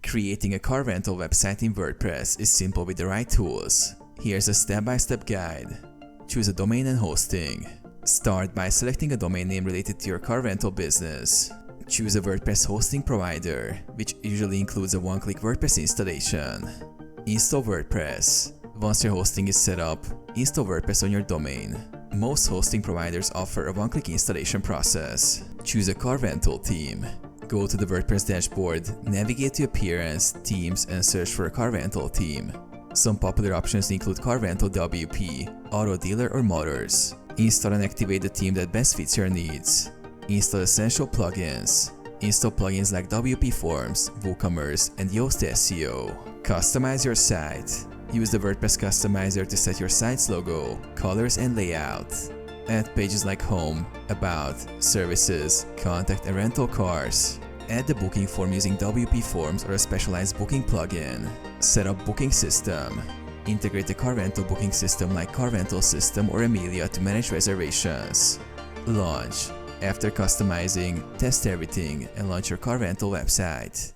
Creating a car rental website in WordPress is simple with the right tools. Here's a step-by-step guide. Choose a domain and hosting. Start by selecting a domain name related to your car rental business. Choose a WordPress hosting provider, which usually includes a one-click WordPress installation. Install WordPress. Once your hosting is set up, install WordPress on your domain. Most hosting providers offer a one-click installation process. Choose a car rental theme. Go to the WordPress dashboard, navigate to Appearance, Themes, and search for a car rental theme. Some popular options include Car Rental WP, Auto Dealer, or Motors. Install and activate the theme that best fits your needs. Install essential plugins. Install plugins like WP Forms, WooCommerce, and Yoast SEO. Customize your site. Use the WordPress customizer to set your site's logo, colors, and layout. Add pages like Home, About, Services, Contact, and Rental Cars. Add the booking form using WP Forms or a specialized booking plugin. Set up booking system. Integrate a car rental booking system like Car Rental System or Amelia to manage reservations. Launch. After customizing, test everything and launch your car rental website.